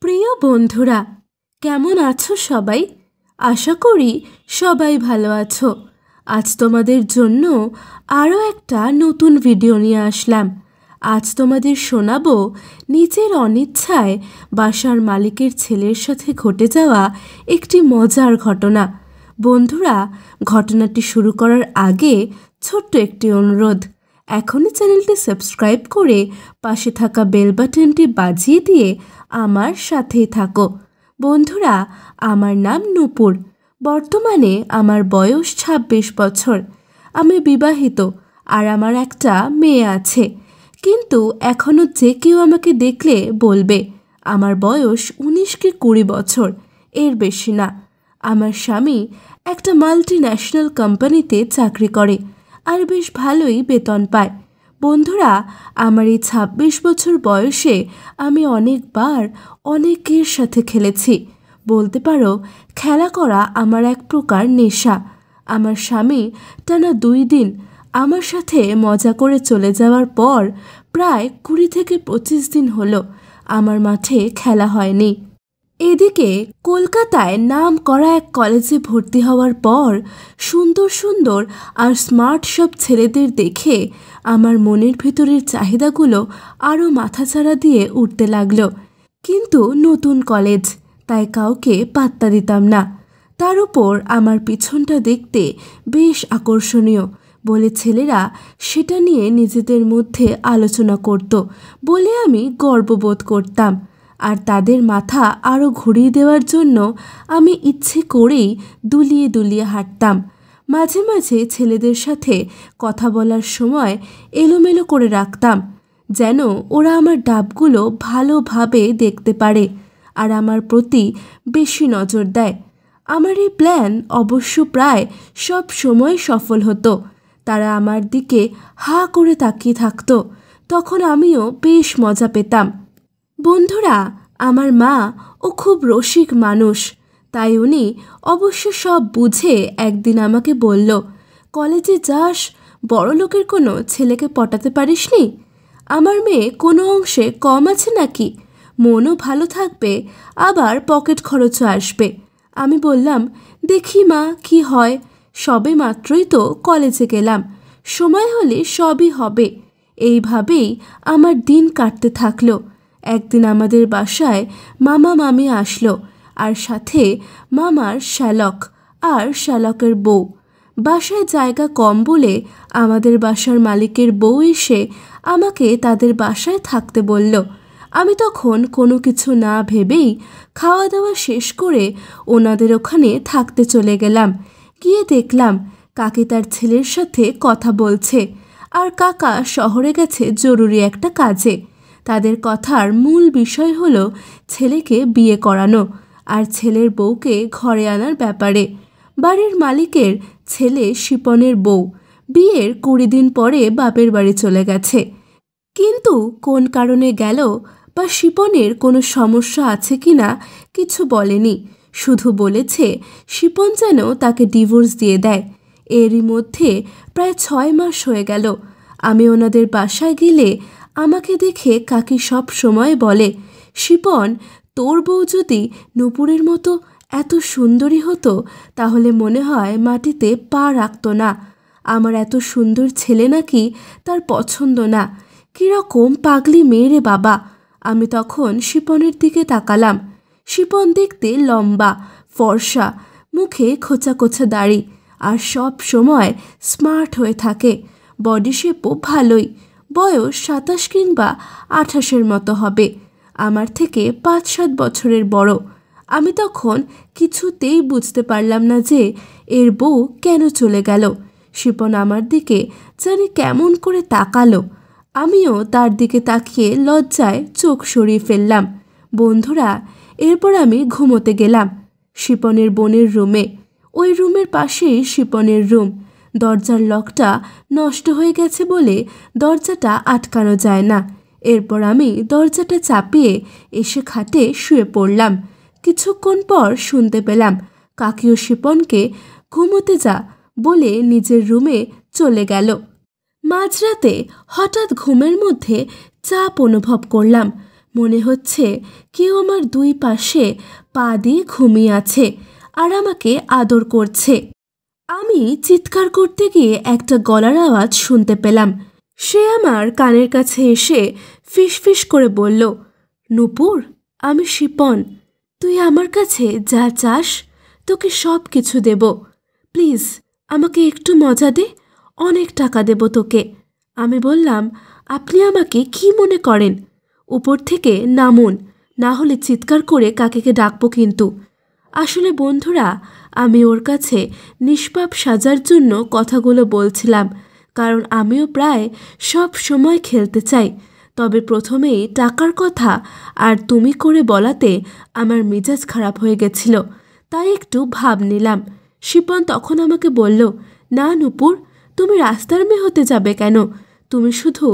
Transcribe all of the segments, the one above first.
প্রিয় বন্ধুরা, কেমন আছো সবাই? আশা করি সবাই ভালো আছো। আজ তোমাদের জন্য আরও একটা নতুন ভিডিও নিয়ে আসলাম। আজ তোমাদের শোনাবো নিজের অনিচ্ছায় বাসার মালিকের ছেলের সাথে ঘটে যাওয়া একটি মজার ঘটনা। বন্ধুরা, ঘটনাটি শুরু করার আগে ছোট্ট একটি অনুরোধ, এখনই চ্যানেলটি সাবস্ক্রাইব করে পাশে থাকা বেল বাটনটি বাজিয়ে দিয়ে আমার সাথেই থাকো। বন্ধুরা, আমার নাম নূপুর। বর্তমানে আমার বয়স ২৬ বছর। আমি বিবাহিত আর আমার একটা মেয়ে আছে। কিন্তু এখনও যে কেউ আমাকে দেখলে বলবে আমার বয়স ১৯ কি ২০ বছর, এর বেশি না। আমার স্বামী একটা মাল্টিন্যাশনাল কোম্পানিতে চাকরি করে আর বেশ ভালোই বেতন পায়। বন্ধুরা, আমার এই ২৬ বছর বয়সে আমি অনেকবার অনেকের সাথে খেলেছি। বলতে পারো খেলা করা আমার এক প্রকার নেশা। আমার স্বামী টানা ২ দিন আমার সাথে মজা করে চলে যাওয়ার পর প্রায় ২০ থেকে ২৫ দিন হলো আমার মাঠে খেলা হয়নি। এদিকে কলকাতায় নাম করা এক কলেজে ভর্তি হওয়ার পর সুন্দর সুন্দর আর স্মার্ট সব ছেলেদের দেখে আমার মনের ভিতরের চাহিদাগুলো আরও মাথাচাড়া দিয়ে উঠতে লাগলো। কিন্তু নতুন কলেজ, তাই কাউকে পাত্তা দিতাম না। তার উপর আমার পিছনটা দেখতে বেশ আকর্ষণীয় বলে ছেলেরা সেটা নিয়ে নিজেদের মধ্যে আলোচনা করত বলে আমি গর্ববোধ করতাম। আর তাদের মাথা আরও ঘুরিয়ে দেওয়ার জন্য আমি ইচ্ছে করেই দুলিয়ে দুলিয়ে হাঁটতাম। মাঝে মাঝে ছেলেদের সাথে কথা বলার সময় এলোমেলো করে রাখতাম, যেন ওরা আমার ডাবগুলো ভালোভাবে দেখতে পারে আর আমার প্রতি বেশি নজর দেয়। আমার এই প্ল্যান অবশ্য প্রায় সব সময় সফল হতো। তারা আমার দিকে হাঁ করে তাকিয়ে থাকতো, তখন আমিও বেশ মজা পেতাম। বন্ধুরা, আমার মা ও খুব রসিক মানুষ, তাই উনি অবশ্য সব বুঝে একদিন আমাকে বলল, কলেজে যাস, বড়লোকের কোনো ছেলেকে পটাতে পারিসনি? আমার মেয়ে কোনো অংশে কম আছে নাকি? মনও ভালো থাকবে, আবার পকেট খরচও আসবে। আমি বললাম, দেখি মা কি হয়, সবে মাত্রই তো কলেজে গেলাম, সময় হলে সবই হবে। এইভাবেই আমার দিন কাটতে থাকলো। একদিন আমাদের বাসায় মামা মামি আসলো, আর সাথে মামার শ্যালক আর শ্যালকের বউ। বাসায় জায়গা কম বলে আমাদের বাসার মালিকের বউ এসে আমাকে তাদের বাসায় থাকতে বলল। আমি তখন কোনো কিছু না ভেবেই খাওয়া দাওয়া শেষ করে ওনাদের ওখানে থাকতে চলে গেলাম। গিয়ে দেখলাম কাকি তার ছেলের সাথে কথা বলছে, আর কাকা শহরে গেছে জরুরি একটা কাজে। তাদের কথার মূল বিষয় হলো ছেলেকে বিয়ে করানো আর ছেলের বউকে ঘরে আনার ব্যাপারে। বাড়ির মালিকের ছেলে শিপনের বউ বিয়ের ২০ দিন পরে বাপের বাড়ি চলে গেছে। কিন্তু কোন কারণে গেল বা শিপনের কোনো সমস্যা আছে কিনা কিছু বলেনি, শুধু বলেছে শিপন যেন তাকে ডিভোর্স দিয়ে দেয়। এরই মধ্যে প্রায় ৬ মাস হয়ে গেল। আমি ওনাদের বাসায় গেলে আমাকে দেখে কাকি সব সময় বলে, শিপন, তোর বউ যদি নূপুরের মতো এত সুন্দরী হতো তাহলে মনে হয় মাটিতে পা রাখত না। আমার এত সুন্দর ছেলে নাকি তার পছন্দ না। কীরকম পাগলি মেয়ে রে বাবা। আমি তখন শিপনের দিকে তাকালাম। শিপন দেখতে লম্বা, ফর্সা, মুখে খোঁচা খোঁচা দাড়ি, আর সব সময় স্মার্ট হয়ে থাকে। বডি শেপও ভালোই। বয়স ২৭ কিংবা ২৮-এর মতো হবে। আমার থেকে ৫-৭ বছরের বড়। আমি তখন কিছুতেই বুঝতে পারলাম না যে এর বউ কেন চলে গেল। শিপন আমার দিকে জানি কেমন করে তাকালো। আমিও তার দিকে তাকিয়ে লজ্জায় চোখ সরিয়ে ফেললাম। বন্ধুরা, এরপর আমি ঘুমোতে গেলাম শিপনের বোনের রুমে। ওই রুমের পাশেই শিপনের রুম। দরজার লকটা নষ্ট হয়ে গেছে বলে দরজাটা আটকানো যায় না। এরপর আমি দরজাটা চাপিয়ে এসে খাটে শুয়ে পড়লাম। কিছুক্ষণ পর শুনতে পেলাম কাকিও শিপনকে ঘুমোতে যা বলে নিজের রুমে চলে গেল। মাঝরাতে হঠাৎ ঘুমের মধ্যে চাপ অনুভব করলাম। মনে হচ্ছে কেউ আমার দুই পাশে পা দিয়ে ঘুমিয়ে আছে আর আমাকে আদর করছে। আমি চিৎকার করতে গিয়ে একটা গলার আওয়াজ শুনতে পেলাম। সে আমার কানের কাছে এসে ফিসফিস করে বলল, নূপুর, আমি শিপন। তুই আমার কাছে যা চাস তোকে সব কিছু দেব। প্লিজ আমাকে একটু মজা দে, অনেক টাকা দেব তোকে। আমি বললাম, আপনি আমাকে কি মনে করেন? উপর থেকে নামুন, না হলে চিৎকার করে কাকিকে ডাকবো কিন্তু। আসলে বন্ধুরা, আমি ওর কাছে নিষ্পাপ সাজার জন্য কথাগুলো বলছিলাম, কারণ আমিও প্রায় সব সময় খেলতে চাই। তবে প্রথমেই টাকার কথা আর তুমি করে বলাতে আমার মেজাজ খারাপ হয়ে গেছিল, তাই একটু ভাব নিলাম। শিপন তখন আমাকে বলল, না নূপুর, তুমি রাস্তার মেয়ে হতে যাবে কেন? তুমি শুধু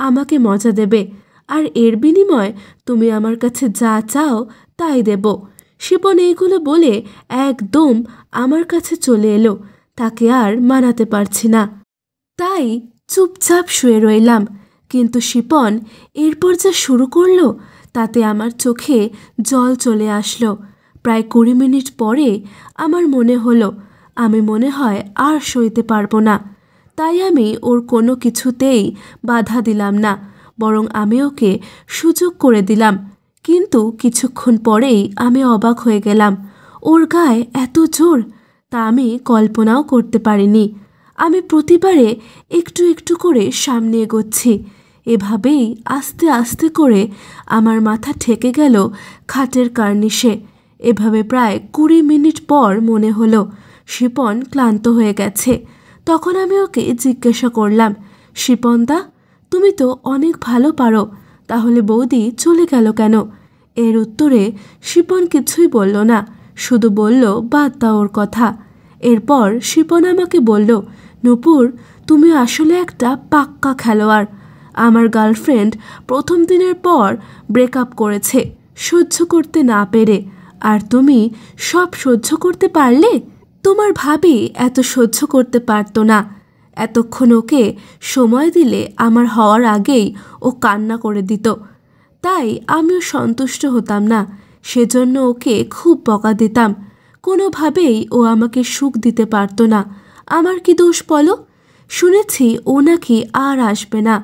আমাকে মজা দেবে, আর এর বিনিময়ে তুমি আমার কাছে যা চাও তাই দেব। শিপন এইগুলো বলে একদম আমার কাছে চলে এলো। তাকে আর মানাতে পারছি না, তাই চুপচাপ শুয়ে রইলাম। কিন্তু শিপন এরপর যা শুরু করলো তাতে আমার চোখে জল চলে আসলো। প্রায় 20 মিনিট পরে আমার মনে হলো আমি মনে হয় আর সইতে পারবো না। তাই আমি ওর কোনো কিছুতেই বাধা দিলাম না, বরং আমি ওকে সুযোগ করে দিলাম। কিন্তু কিছুক্ষণ পরেই আমি অবাক হয়ে গেলাম। ওর গায়ে এত জোর তা আমি কল্পনাও করতে পারিনি। আমি প্রতিবারে একটু একটু করে সামনে এগোচ্ছি। এভাবেই আস্তে আস্তে করে আমার মাথা ঠেকে গেল খাটের কার্নিশে। এভাবে প্রায় 20 মিনিট পর মনে হলো শিপন ক্লান্ত হয়ে গেছে। তখন আমি ওকে জিজ্ঞাসা করলাম, শিপনদা, তুমি তো অনেক ভালো পারো, তাহলে বৌদি চলে গেল কেন? এর উত্তরে শিপন কিছুই বলল না, শুধু বলল, বাদ দাও ওর কথা। এরপর শিপন আমাকে বলল, নূপুর, তুমি আসলে একটা পাক্কা খেলোয়াড়। আমার গার্লফ্রেন্ড প্রথম দিনের পর ব্রেকআপ করেছে সহ্য করতে না পেরে, আর তুমি সব সহ্য করতে পারলে? তোমার ভাবি এত সহ্য করতে পারতো না। এতক্ষণ ওকে সময় দিলে আমার হওয়ার আগেই ও কান্না করে দিত। তাই আমিও সন্তুষ্ট হতাম না, সেজন্য ওকে খুব বকা দিতাম। কোনোভাবেই ও আমাকে সুখ দিতে পারতো না। আমার কি দোষ বলো? শুনেছি ও নাকি আর আসবে না।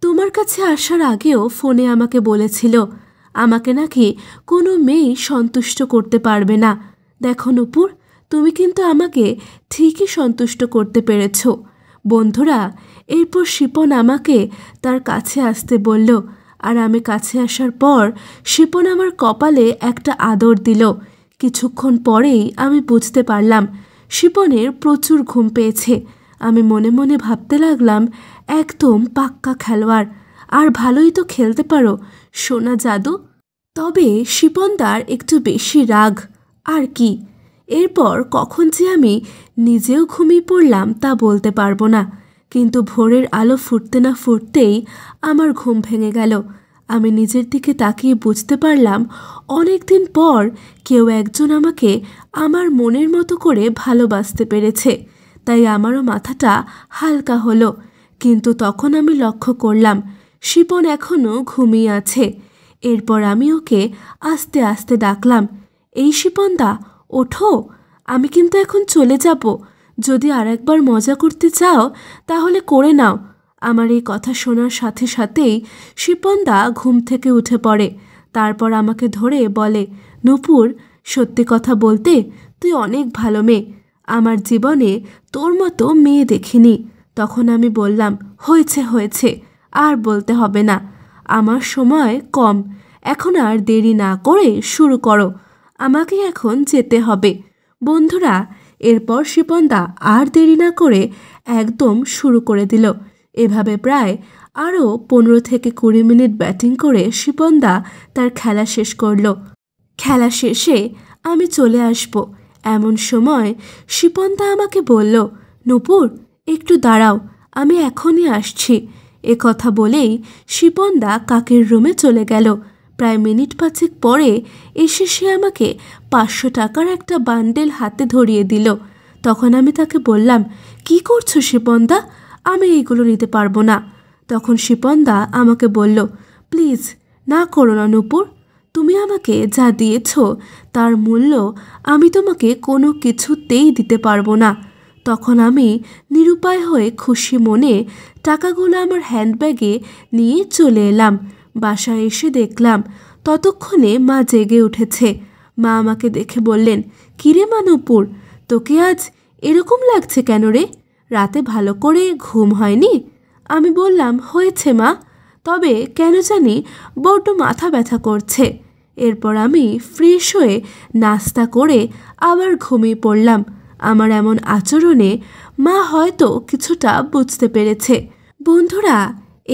তোমার কাছে আসার আগেও ফোনে আমাকে বলেছিল আমাকে নাকি কোনো মেয়েই সন্তুষ্ট করতে পারবে না। দেখো নূপুর, তুমি কিন্তু আমাকে ঠিকই সন্তুষ্ট করতে পেরেছ। বন্ধুরা, এরপর শিপন আমাকে তার কাছে আসতে বলল, আর আমি কাছে আসার পর শিপন আমার কপালে একটা আদর দিল। কিছুক্ষণ পরেই আমি বুঝতে পারলাম শিপনের প্রচুর ঘুম পেয়েছে। আমি মনে মনে ভাবতে লাগলাম, একদম পাক্কা খেলোয়াড়, আর ভালোই তো খেলতে পারো সোনা জাদু। তবে শিপনদার একটু বেশি রাগ আর কি। এরপর কখন যে আমি নিজেও ঘুমিয়ে পড়লাম তা বলতে পারবো না, কিন্তু ভোরের আলো ফুটতে না ফুটতেই আমার ঘুম ভেঙে গেল। আমি নিজের দিকে তাকিয়ে বুঝতে পারলাম অনেক দিন পর কেউ একজন আমাকে আমার মনের মতো করে ভালোবাসতে পেরেছে। তাই আমারও মাথাটা হালকা হলো। কিন্তু তখন আমি লক্ষ্য করলাম শিপন এখনও ঘুমিয়ে আছে। এরপর আমি ওকে আস্তে আস্তে ডাকলাম, এই শিপনদা, ওঠো, আমি কিন্তু এখন চলে যাব। যদি আর একবার মজা করতে চাও তাহলে করে নাও। আমার এই কথা শোনার সাথে সাথেই শিপনদা ঘুম থেকে উঠে পড়ে। তারপর আমাকে ধরে বলে, নূপুর, সত্যি কথা বলতে তুই অনেক ভালো মেয়ে। আমার জীবনে তোর মতো মেয়ে দেখিনি। তখন আমি বললাম, হয়েছে হয়েছে, আর বলতে হবে না। আমার সময় কম, এখন আর দেরি না করে শুরু করো। আমাকে এখন যেতে হবে। বন্ধুরা, এরপর শিপনদা আর দেরি না করে একদম শুরু করে দিল। এভাবে প্রায় আরও 15 থেকে 20 মিনিট ব্যাটিং করে শিপনদা তার খেলা শেষ করল। খেলা শেষে আমি চলে আসব এমন সময় শিপনদা আমাকে বলল, নূপুর, একটু দাঁড়াও, আমি এখনই আসছি। এ কথা বলেই শিপনদা কাকের রুমে চলে গেল। প্রায় মিনিট 5 পরে এসে সে আমাকে 500 টাকার একটা বান্ডেল হাতে ধরিয়ে দিল। তখন আমি তাকে বললাম, কি করছো শিপনদা? আমি এইগুলো নিতে পারবো না। তখন শিপনদা আমাকে বলল, প্লিজ না করো না নূপুর, তুমি আমাকে যা দিয়েছ তার মূল্য আমি তোমাকে কোনো কিছুতেই দিতে পারবো না। তখন আমি নিরুপায় হয়ে খুশি মনে টাকাগুলো আমার হ্যান্ডব্যাগে নিয়ে চলে এলাম। বাসায় এসে দেখলাম ততক্ষণে মা জেগে উঠেছে। মা আমাকে দেখে বললেন, কিরে মা নূপুর, তোকে আজ এরকম লাগছে কেন রে? রাতে ভালো করে ঘুম হয়নি? আমি বললাম, হয়েছে মা, তবে কেন জানি বড্ড মাথা ব্যথা করছে। এরপর আমি ফ্রেশ হয়ে নাস্তা করে আবার ঘুমিয়ে পড়লাম। আমার এমন আচরণে মা হয়তো কিছুটা বুঝতে পেরেছে। বন্ধুরা,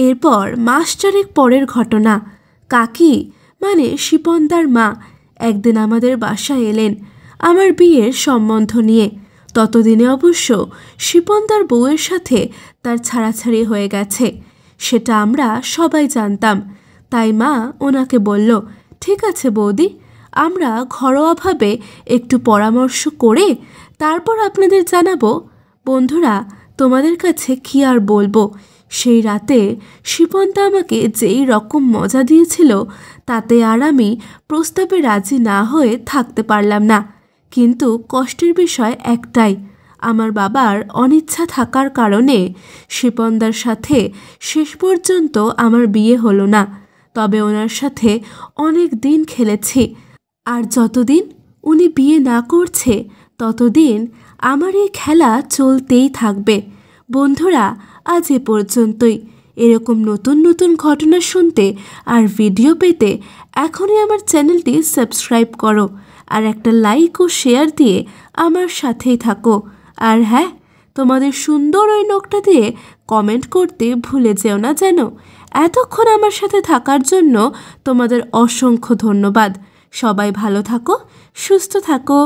এরপর মাস চারেক পরের ঘটনা। কাকি মানে শিপনদার মা একদিন আমাদের বাসায় এলেন আমার বিয়ের সম্বন্ধ নিয়ে। ততদিনে অবশ্য শিপনদার বউয়ের সাথে তার ছাড়াছাড়ি হয়ে গেছে, সেটা আমরা সবাই জানতাম। তাই মা ওনাকে বলল, ঠিক আছে বৌদি, আমরা ঘরোয়াভাবে একটু পরামর্শ করে তারপর আপনাদের জানাবো। বন্ধুরা, তোমাদের কাছে কি আর বলবো, সেই রাতে শিপনদা আমাকে যেই রকম মজা দিয়েছিল তাতে আর আমি প্রস্তাবে রাজি না হয়ে থাকতে পারলাম না। কিন্তু কষ্টের বিষয় একটাই, আমার বাবার অনিচ্ছা থাকার কারণে শিপনদার সাথে শেষ পর্যন্ত আমার বিয়ে হলো না। তবে ওনার সাথে অনেক দিন খেলেছি, আর যতদিন উনি বিয়ে না করছে ততদিন আমার এই খেলা চলতেই থাকবে। বন্ধুরা, আজ এ পর্যন্তই। এরকম নতুন নতুন ঘটনা শুনতে আর ভিডিও পেতে এখনই আমার চ্যানেলটি সাবস্ক্রাইব করো আর একটা লাইক ও শেয়ার দিয়ে আমার সাথেই থাকো। আর হ্যাঁ, তোমাদের সুন্দর ওই নোকটা দিয়ে কমেন্ট করতে ভুলে যেও না যেন। এতক্ষণ আমার সাথে থাকার জন্য তোমাদের অসংখ্য ধন্যবাদ। সবাই ভালো থাকো, সুস্থ থাকো।